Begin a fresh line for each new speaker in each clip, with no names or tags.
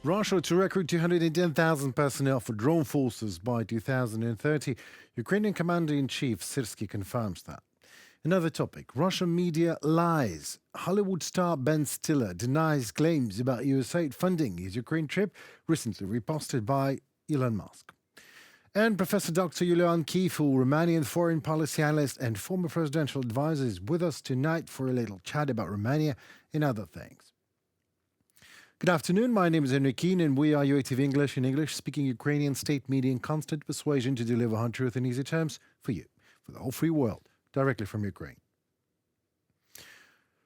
Russia to recruit 210,000 personnel for drone forces by 2030. Ukrainian Commander-in-Chief Syrskyi confirms that. Another topic, Russian media lies. Hollywood star Ben Stiller denies claims about USAID funding his Ukraine trip, recently reposted by Elon Musk. And Professor Dr. Iulian Chifu, Romanian foreign policy analyst and former presidential advisor, is with us tonight for a little chat about Romania and other things. Good afternoon, my name is Henry Keane and we are UATV English, an English-speaking Ukrainian state media in constant persuasion to deliver hard truth in easy terms for you, for the whole free world, directly from Ukraine.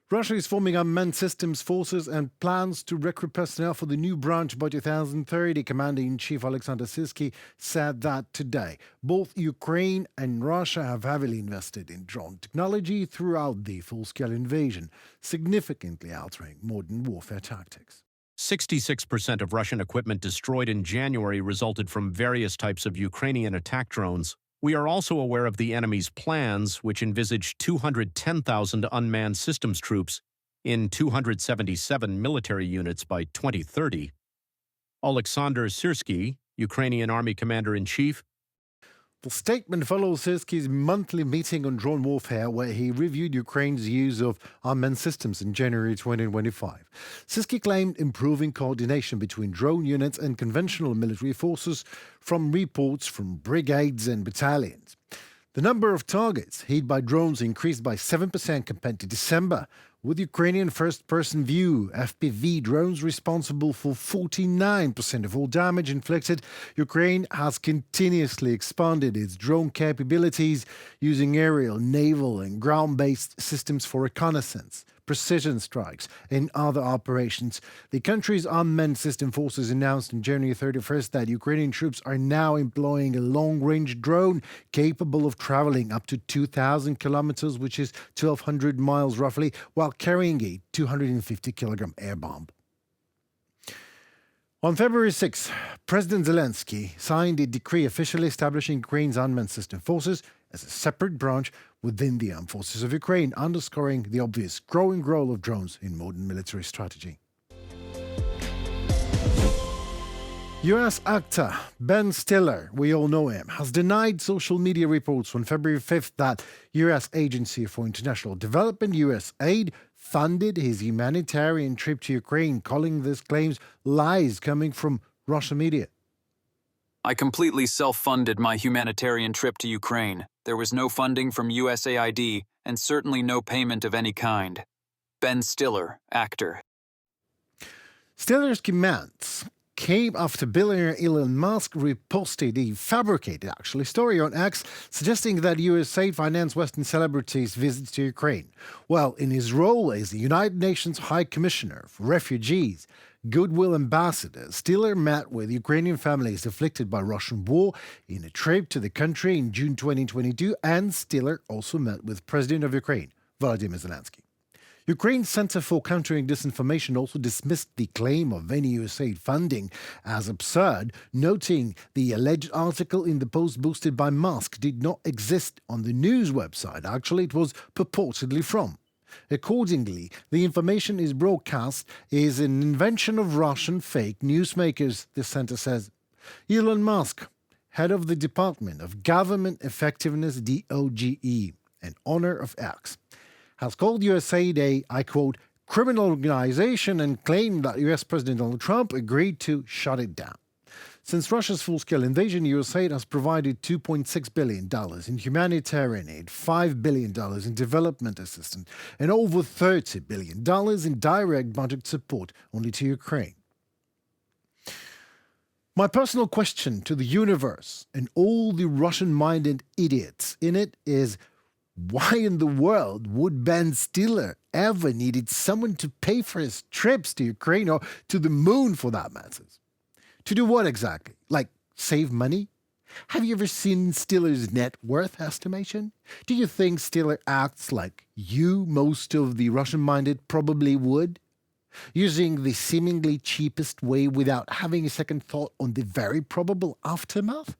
Russia is forming unmanned systems forces and plans to recruit personnel for the new branch by 2030. Commander-in-Chief Oleksandr Syrskyi said that today. Both Ukraine and Russia have heavily invested in drone technology throughout the full-scale invasion, significantly altering modern warfare tactics.
66% of Russian equipment destroyed in January resulted from various types of Ukrainian attack drones. We are also aware of the enemy's plans, which envisage 210,000 unmanned systems troops in 277 military units by 2030. Oleksandr Syrskyi, Ukrainian Army Commander-in-Chief.
The statement follows Syrskyi's monthly meeting on drone warfare, where he reviewed Ukraine's use of unmanned systems in January 2025. Syrskyi claimed improving coordination between drone units and conventional military forces from reports from brigades and battalions. The number of targets hit by drones increased by 7% compared to December, with Ukrainian first-person view (FPV) drones responsible for 49% of all damage inflicted. Ukraine has continuously expanded its drone capabilities, using aerial, naval and ground-based systems for reconnaissance, precision strikes and other operations. The country's unmanned system forces announced on January 31st that Ukrainian troops are now employing a long-range drone capable of traveling up to 2,000 kilometers, which is 1,200 miles roughly, while carrying a 250-kilogram air bomb. On February 6, President Zelensky signed a decree officially establishing Ukraine's unmanned system forces as a separate branch within the armed forces of Ukraine, underscoring the obvious growing role of drones in modern military strategy. U.S. actor Ben Stiller, we all know him, has denied social media reports on February 5th that U.S. Agency for International Development, USAID, funded his humanitarian trip to Ukraine, calling these claims lies coming from Russian media.
I completely self-funded my humanitarian trip to Ukraine. There was no funding from USAID and certainly no payment of any kind. Ben Stiller, actor.
Stiller's commands came after billionaire Elon Musk reposted a fabricated, story on X suggesting that USAID financed Western celebrities' visits to Ukraine. Well, in his role as the United Nations High Commissioner for Refugees, Goodwill Ambassador, Stiller met with Ukrainian families afflicted by Russian war in a trip to the country in June 2022, and Stiller also met with President of Ukraine, Volodymyr Zelensky. Ukraine's Center for Countering Disinformation also dismissed the claim of any USAID funding as absurd, noting the alleged article in the post boosted by Musk did not exist on the news website. Actually, it was purportedly from. Accordingly, the information is broadcast is an invention of Russian fake newsmakers, the center says. Elon Musk, head of the Department of Government Effectiveness, DOGE, and owner of X, has called USAID a, I quote, criminal organization and claimed that US President Donald Trump agreed to shut it down. Since Russia's full-scale invasion, USAID has provided $2.6 billion in humanitarian aid, $5 billion in development assistance, and over $30 billion in direct budget support only to Ukraine. My personal question to the universe and all the Russian-minded idiots in it is, why in the world would Ben Stiller ever needed someone to pay for his trips to Ukraine or to the moon for that matter? To do what exactly? Like save money? Have you ever seen Stiller's net worth estimation? Do you think Stiller acts like you, most of the Russian-minded, probably would? Using the seemingly cheapest way without having a second thought on the very probable aftermath?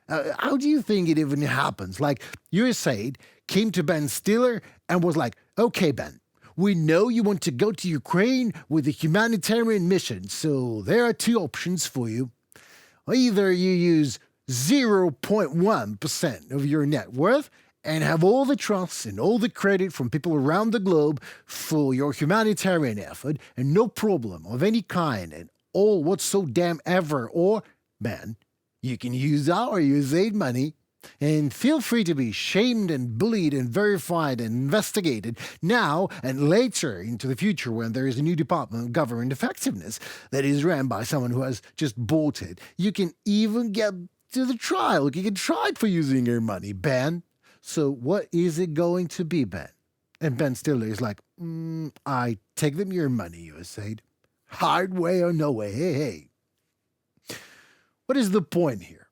How do you think it even happens? Like USAID came to Ben Stiller and was like, okay, Ben, we know you want to go to Ukraine with a humanitarian mission, so there are two options for you. Either you use 0.1% of your net worth and have all the trust and all the credit from people around the globe for your humanitarian effort and no problem of any kind and all whatsoever, or, man, you can use our USAID money and feel free to be shamed and bullied and verified and investigated now and later into the future when there is a new Department of Government Effectiveness that is ran by someone who has just bought it. You can even get to the trial. You get tried for using your money, Ben. So what is it going to be, Ben? And Ben Stiller is like, I take them your money, USAID. Hard way or no way, hey. What is the point here?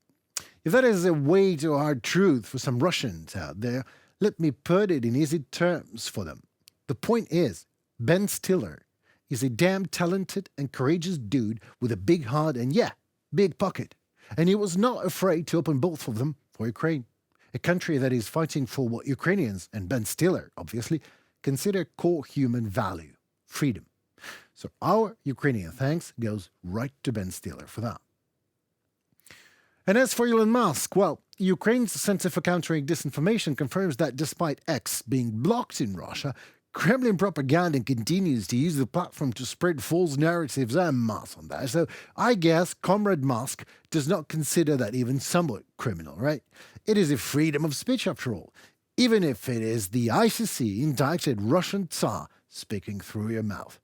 If that is a way to hard truth for some Russians out there, let me put it in easy terms for them. The point is, Ben Stiller is a damn talented and courageous dude with a big heart and, yeah, big pocket. And he was not afraid to open both of them for Ukraine, a country that is fighting for what Ukrainians, and Ben Stiller, obviously, consider core human value, freedom. So our Ukrainian thanks goes right to Ben Stiller for that. And as for Elon Musk, well, Ukraine's Center for Countering Disinformation confirms that despite X being blocked in Russia, Kremlin propaganda continues to use the platform to spread false narratives and mass on that. So I guess Comrade Musk does not consider that even somewhat criminal, right? It is a freedom of speech after all, even if it is the ICC indicted Russian Tsar speaking through your mouth.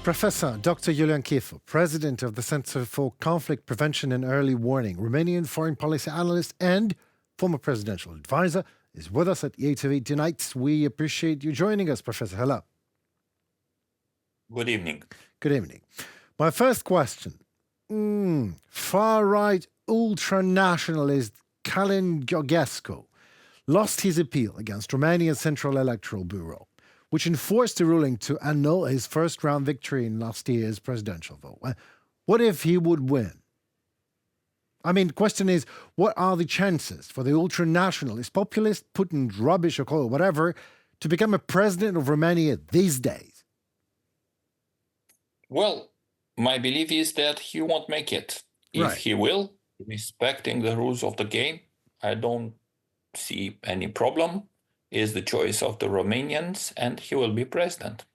Professor Dr. Iulian Chifu, president of the Center for Conflict Prevention and Early Warning, Romanian foreign policy analyst and former presidential advisor, is with us at UATV tonight. We appreciate you joining us, Professor. Hello.
Good evening.
Good evening. My first question. Far-right ultra-nationalist Călin Gheorghescu lost his appeal against Romania's Central Electoral Bureau, which enforced a ruling to annul his first-round victory in last year's presidential vote. What if he would win? I mean, the question is, what are the chances for the ultra-nationalist, populist, Putin, rubbish, or call it whatever, to become a president of Romania these days?
Well, my belief is that he won't make it. If
Right.
he will, respecting the rules of the game, I don't see any problem. Is the choice of the Romanians, and he will be president.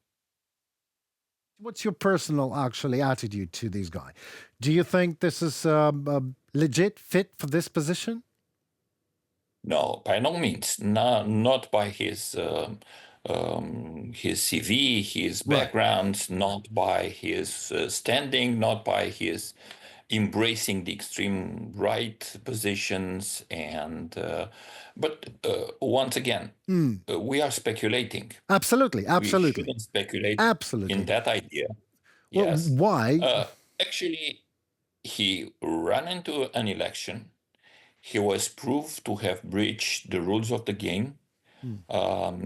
What's your personal, actually, attitude to this guy? Do you think this is a legit fit for this position?
No, by no means. Not by his CV, his
Right.
background, not by his standing, not by his embracing the extreme right positions, and but once again, we are speculating.
Absolutely,
We
absolutely,
shouldn't speculate
absolutely.
in that idea.
Well,
Yes.
why?
Actually, he ran into an election. He was proved to have breached the rules of the game.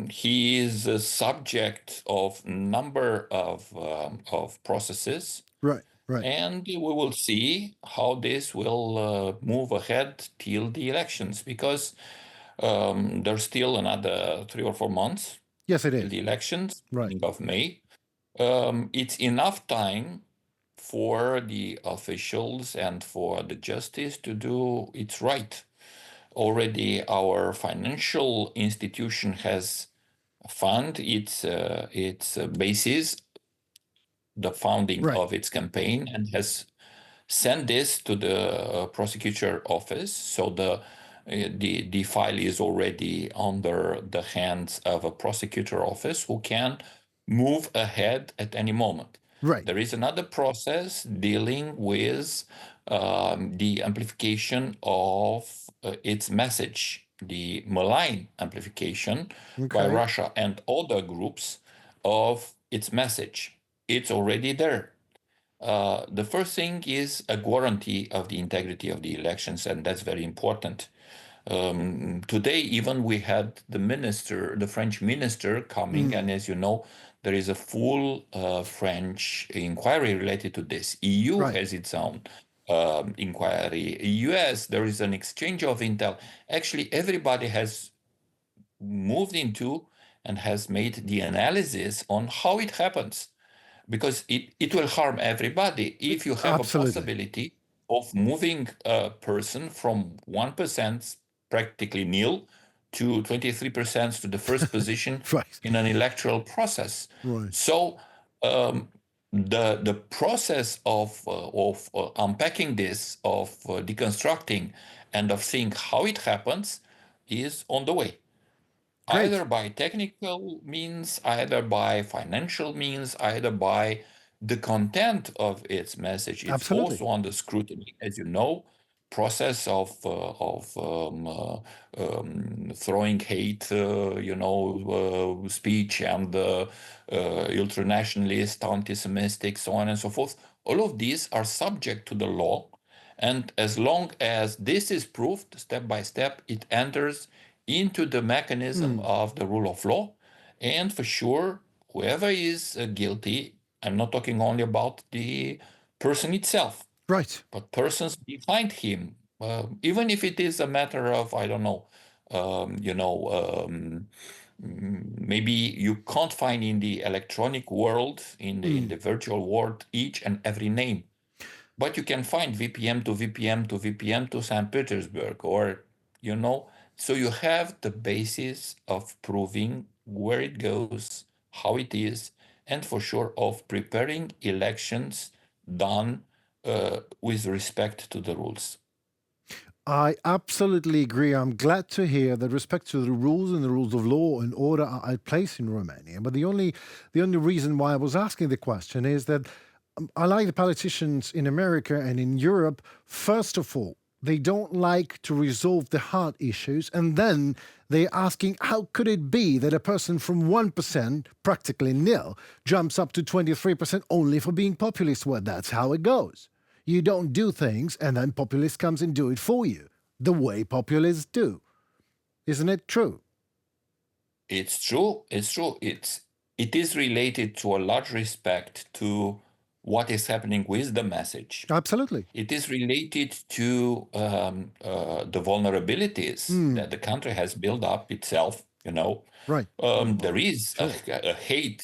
He is a subject of number of processes,
Right, right.
and we will see how this will move ahead till the elections, because there's still another 3 or 4 months
Yes, it
till
is.
the elections,
Right.
beginning of May. It's enough time for the officials and for the justice to do its right. Already our financial institution has found its basis, the founding
Right.
of its campaign, and has sent this to the prosecutor office. So the file is already under the hands of a prosecutor office who can move ahead at any moment.
Right.
There is another process dealing with the amplification of its message, the malign amplification by
Okay.
Russia and other groups of its message. It's already there. The first thing is a guarantee of the integrity of the elections, and that's very important. Today, even we had the French minister coming, and as you know, there is a full French inquiry related to this. EU
Right.
has its own inquiry. US, there is an exchange of intel. Actually, everybody has moved into and has made the analysis on how it happens, because it will harm everybody. If you have a
Absolutely.
possibility of moving a person from 1%, practically nil, to 23% to the first position
Right.
in an electoral process.
Right.
So the process of unpacking this, of deconstructing, and of seeing how it happens is on the way.
Great.
Either by technical means, either by financial means, either by the content of its message. It's
Absolutely.
also under scrutiny, as you know. Process of throwing hate, speech, and ultra-nationalist, anti-Semitic, so on and so forth. All of these are subject to the law, and as long as this is proved step by step, it enters into the mechanism of the rule of law. And for sure, whoever is guilty, I'm not talking only about the person itself,
Right.
but persons behind him, even if it is a matter of, I don't know, maybe you can't find in the electronic world, in the virtual world, each and every name, but you can find VPN to VPN to VPN to St. Petersburg, or, so you have the basis of proving where it goes, how it is, and for sure of preparing elections done with respect to the rules.
I absolutely agree. I'm glad to hear that respect to the rules and the rules of law and order are at place in Romania. But the only reason why I was asking the question is that I like the politicians in America and in Europe. First of all, they don't like to resolve the hard issues, and then they're asking how could it be that a person from 1%, practically nil, jumps up to 23% only for being populist? Well, that's how it goes. You don't do things, and then populists comes and do it for you, the way populists do. Isn't it true?
It's true. It's true. It is related to a large respect to what is happening with the message.
Absolutely.
It is related to the vulnerabilities that the country has built up itself.
Right.
There is
Sure.
a hate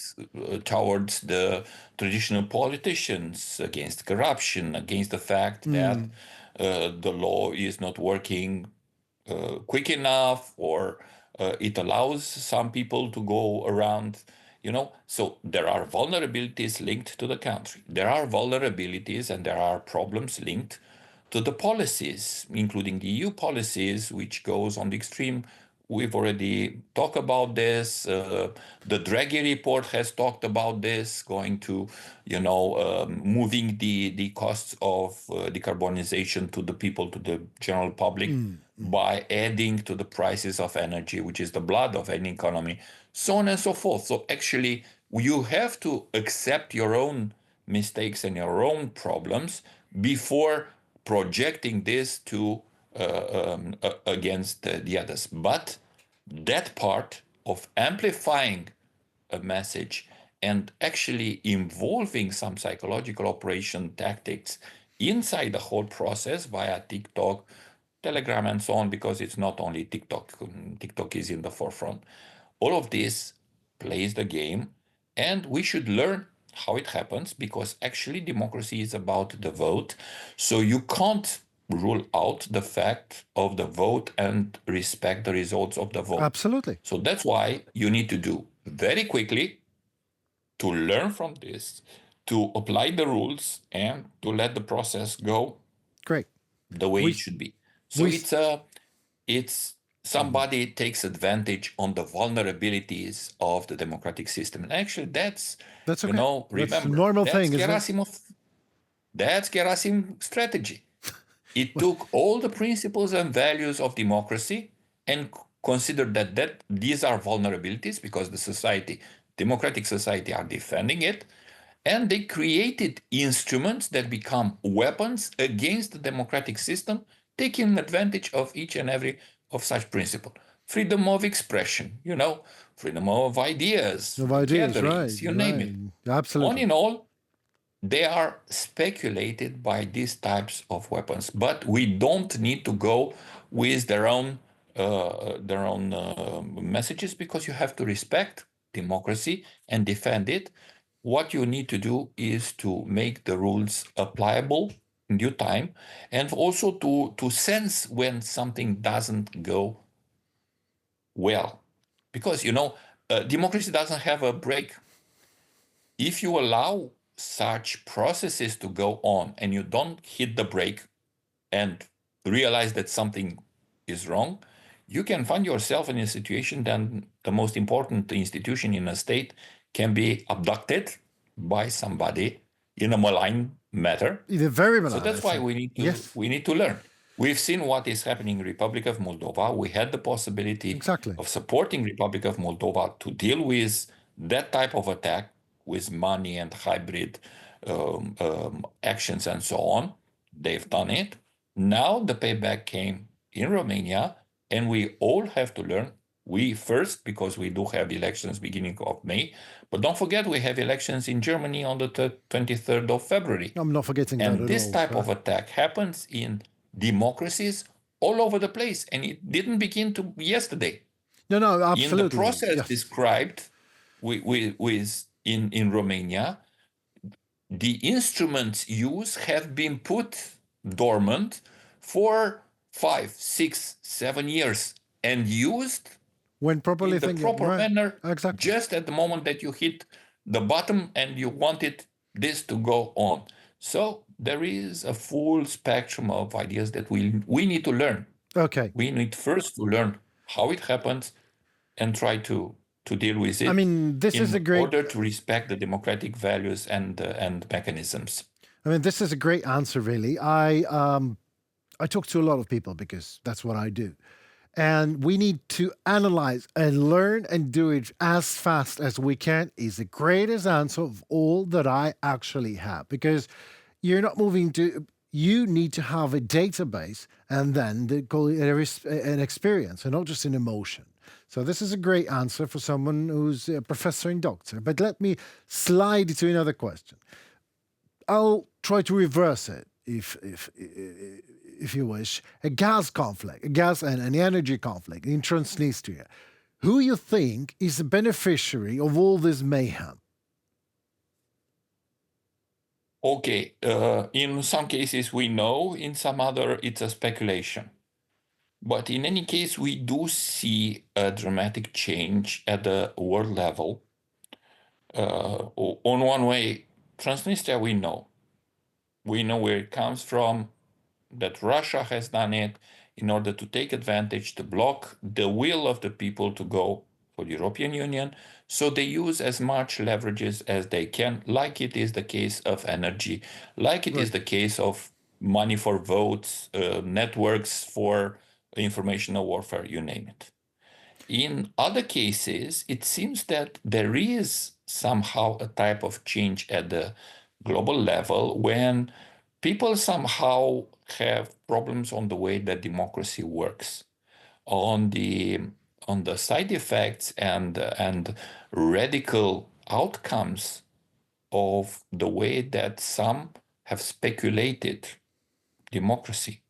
towards the traditional politicians, against corruption, against the fact that the law is not working quick enough, or it allows some people to go around. So there are vulnerabilities linked to the country. There are vulnerabilities and there are problems linked to the policies, including the EU policies, which goes on the extreme. We've already talked about this. The Draghi report has talked about this, going to, moving the costs of decarbonization to the people, to the general public, by adding to the prices of energy, which is the blood of any economy, so on and so forth. So actually, you have to accept your own mistakes and your own problems before projecting this to against the others. But that part of amplifying a message and actually involving some psychological operation tactics inside the whole process via TikTok, Telegram, and so on, because it's not only TikTok. TikTok is in the forefront. All of this plays the game, and we should learn how it happens, because actually democracy is about the vote. So you can't rule out the fact of the vote and respect the results of the vote.
Absolutely.
So that's why you need to do very quickly, to learn from this, to apply the rules, and to let the process go
Great.
the way
We
it should be. So
we
it's somebody takes advantage on the vulnerabilities of the democratic system. And actually, that's
that's okay. That's a
remember,
normal
that's
thing, isn't it?
Gerasim's strategy. It took all the principles and values of democracy and considered that these are vulnerabilities, because the democratic society, are defending it, and they created instruments that become weapons against the democratic system, taking advantage of each and every of such principle. Freedom of expression, freedom of ideas,
Of ideas,
gatherings,
right?
you name it. All
Absolutely.
in all, they are speculated by these types of weapons, but we don't need to go with their own messages, because you have to respect democracy and defend it. What you need to do is to make the rules applicable in due time, and also to sense when something doesn't go well. Because, democracy doesn't have a break. If you allow such processes to go on and you don't hit the brake and realize that something is wrong, you can find yourself in a situation that the most important institution in a state can be abducted by somebody in a malign matter.
In a very
So
malign,
that's why
yes,
we need to learn. We've seen what is happening in Republic of Moldova. We had the possibility
exactly.
of supporting Republic of Moldova to deal with that type of attack with money and hybrid actions and so on. They've done it. Now the payback came in Romania, and we all have to learn. We first, because we do have elections beginning of May, but don't forget we have elections in Germany on the 23rd of February.
I'm not forgetting that
And
at
this
all.
type of attack happens in democracies all over the place, and it didn't begin to yesterday.
No,
In the
absolutely.
process
Yes.
described in Romania, the instruments used have been put dormant for 5, 6, 7 years and used
When properly
in the
thinking,
proper
right?
manner,
Exactly.
just at the moment that you hit the bottom and you wanted this to go on. So there is a full spectrum of ideas that we need to learn.
Okay.
We need first to learn how it happens and try to deal with it.
I mean, this is a
in
great.
order to respect the democratic values and mechanisms.
I mean, this is a great answer, really. I talk to a lot of people because that's what I do. And we need to analyze and learn and do it as fast as we can is the greatest answer of all that I actually have. Because you're not moving to, you need to have a database and then there is an experience and not just an emotion. So this is a great answer for someone who's a professor and doctor. But let me slide to another question. I'll try to reverse it, if you wish. A gas conflict, a gas and an energy conflict in Transnistria. Who you think is the beneficiary of all this mayhem?
Okay, in some cases we know, in some other it's a speculation. But in any case, we do see a dramatic change at the world level. On one way, Transnistria, we know where it comes from, that Russia has done it in order to take advantage, to block the will of the people to go for the European Union. So they use as much leverages as they can, like it is the case of energy, like it is the case of money for votes, networks for informational warfare, you name it. In other cases, it seems that there is somehow a type of change at the global level when people somehow have problems on the way that democracy works, on the side effects and radical outcomes of the way that some have speculated democracy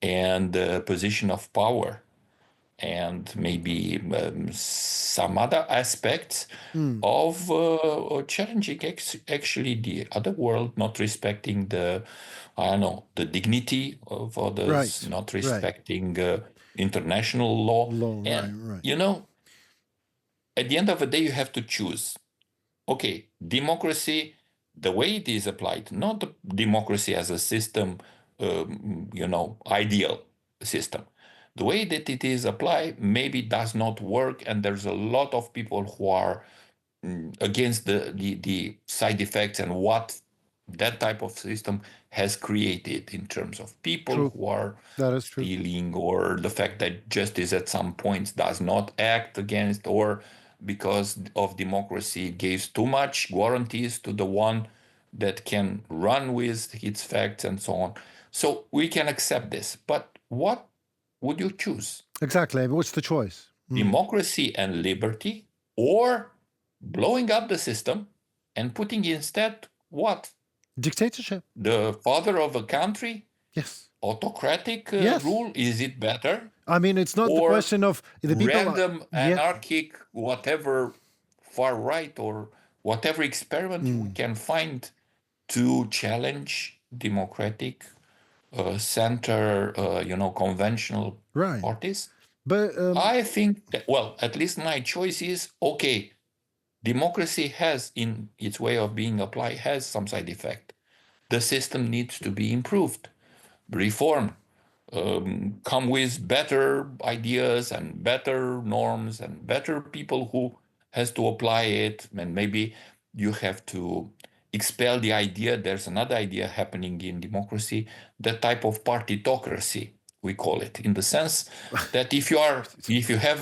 and the position of power, and maybe some other aspects of challenging actually the other world, not respecting the dignity of others, not respecting international law. And at the end of the day, you have to choose. Okay, democracy, the way it is applied, not the democracy as a system, ideal system. The way that it is applied maybe does not work, and there's a lot of people who are against the side effects and what that type of system has created in terms of people who are stealing, or the fact that justice at some points does not act against, or because of democracy gives too much guarantees to the one that can run with its facts and so on. So we can accept this, but what would you choose?
Exactly. What's the choice?
Democracy and liberty, or blowing up the system and putting instead what?
Dictatorship.
The father of a country?
Yes.
Autocratic rule? Is it better?
I mean, it's not the
or
question of the people.
random,
Yeah.
anarchic, whatever far right or whatever experiment we can find to challenge democratic center, conventional
Right.
parties.
But
I think that, well, at least my choice is okay. Democracy has, in its way of being applied, has some side effect. The system needs to be improved, reformed, come with better ideas and better norms and better people who has to apply it. And maybe you have to expel the idea. There's another idea happening in democracy, the type of partitocracy, we call it, in the sense that if you have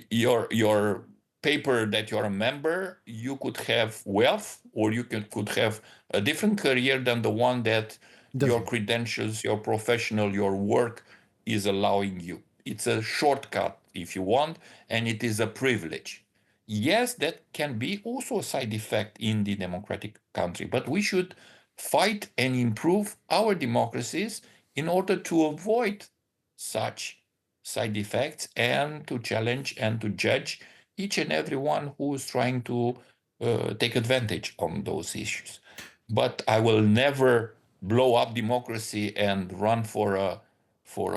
your paper that you're a member, you could have wealth, or you could have a different career than the one that your credentials, your professional, your work is allowing you. It's a shortcut if you want, and it is a privilege. Yes, that can be also a side effect in the democratic country, but we should fight and improve our democracies in order to avoid such side effects and to challenge and to judge each and every one who is trying to take advantage on those issues. But I will never blow up democracy and run for a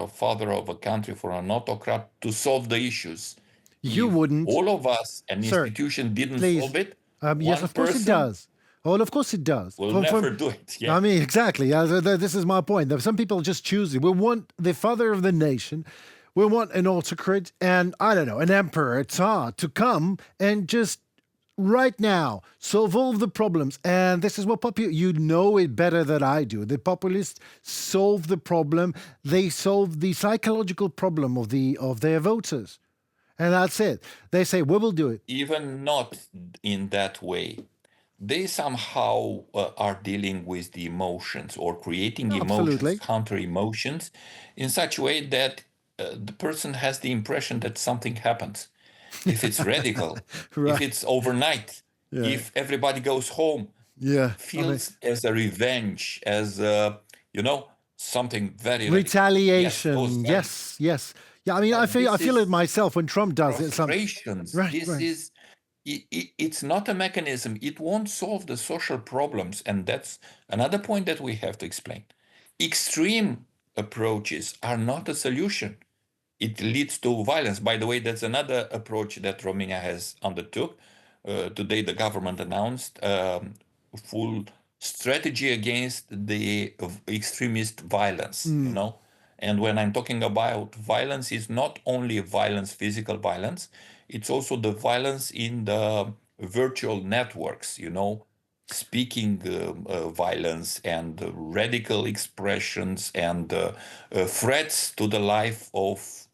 father of a country, for an autocrat to solve the issues.
you
If
wouldn't,
all of us, an
sir.
institution didn't
Please.
solve it,
Yes,
one
of course it
person
does. Oh, of course it does.
will never do it. Yeah.
I mean, exactly. This is my point. Some people just choose it. We want the father of the nation. We want an autocrat and, I don't know, an emperor, a Tsar, to come and just right now solve all the problems. And this is what you know it better than I do. The populists solve the problem. They solve the psychological problem of their voters. And that's it. They say, we will do it.
Even not in that way. They somehow are dealing with the emotions or creating
Absolutely.
emotions, counter emotions, in such a way that the person has the impression that something happens. If it's radical,
Right.
if it's overnight,
Yeah.
if everybody goes home,
Yeah.
feels as a revenge, as something very
Retaliation.
Yes,
Yes. Yeah, I mean, I feel it myself when Trump does it.
frustrations.
Right,
This
right.
is it's not a mechanism. It won't solve the social problems, and that's another point that we have to explain. Extreme approaches are not a solution. It leads to violence. By the way, that's another approach that Romania has undertook. Today, the government announced full strategy against the extremist violence. And when I'm talking about violence, it's not only violence, physical violence, it's also the violence in the virtual networks, speaking violence and radical expressions and threats to the life of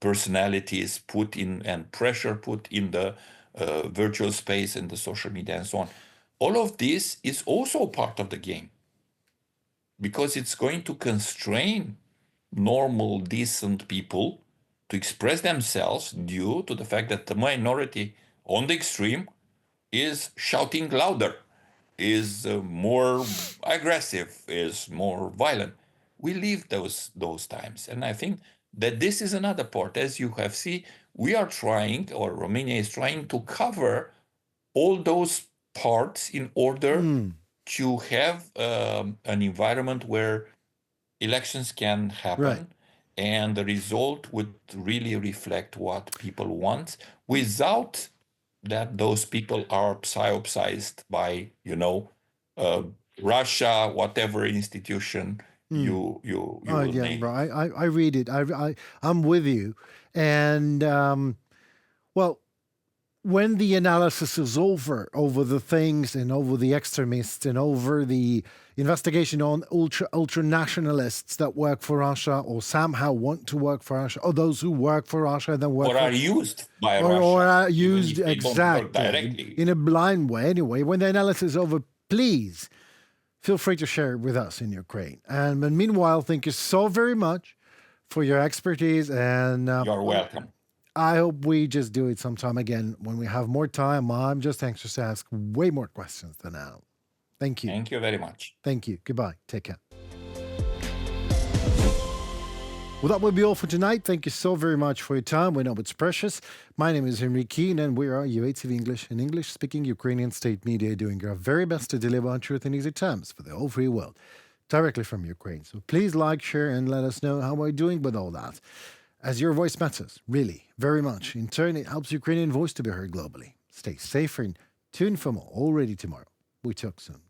personalities put in and pressure put in the virtual space and the social media and so on. All of this is also part of the game because it's going to constrain normal, decent people to express themselves due to the fact that the minority on the extreme is shouting louder, is more aggressive, is more violent. We live those times. And I think that this is another part. As you have seen, we are trying, or Romania is trying to cover all those parts in order to have an environment where elections can happen,
Right.
and the result would really reflect what people want without that those people are psyopsized by Russia, whatever institution you will
Yeah,
name.
bro. I read it. I'm with you. And well, when the analysis is over the things and over the extremists and over the investigation on ultra nationalists that work for Russia or somehow want to work for Russia, or those who work for Russia and then work
Or are used by Russia,
or are
even
used
if they don't work
exactly
directly.
in a blind way. Anyway, when the analysis is over, please feel free to share it with us in Ukraine. And meanwhile, thank you so very much for your expertise. And
You're welcome.
I hope we just do it sometime again when we have more time. I'm just anxious to ask way more questions than now. Thank you.
Thank you very much.
Thank you. Goodbye. Take care. Well, that will be all for tonight. Thank you so very much for your time. We know it's precious. My name is Henry Keane, and we are UATV English, an English-speaking Ukrainian state media doing our very best to deliver on truth in easy terms for the whole free world, directly from Ukraine. So please like, share, and let us know how we're doing with all that, as your voice matters, really, very much. In turn, it helps Ukrainian voice to be heard globally. Stay safe and tune for more already tomorrow. We talk soon.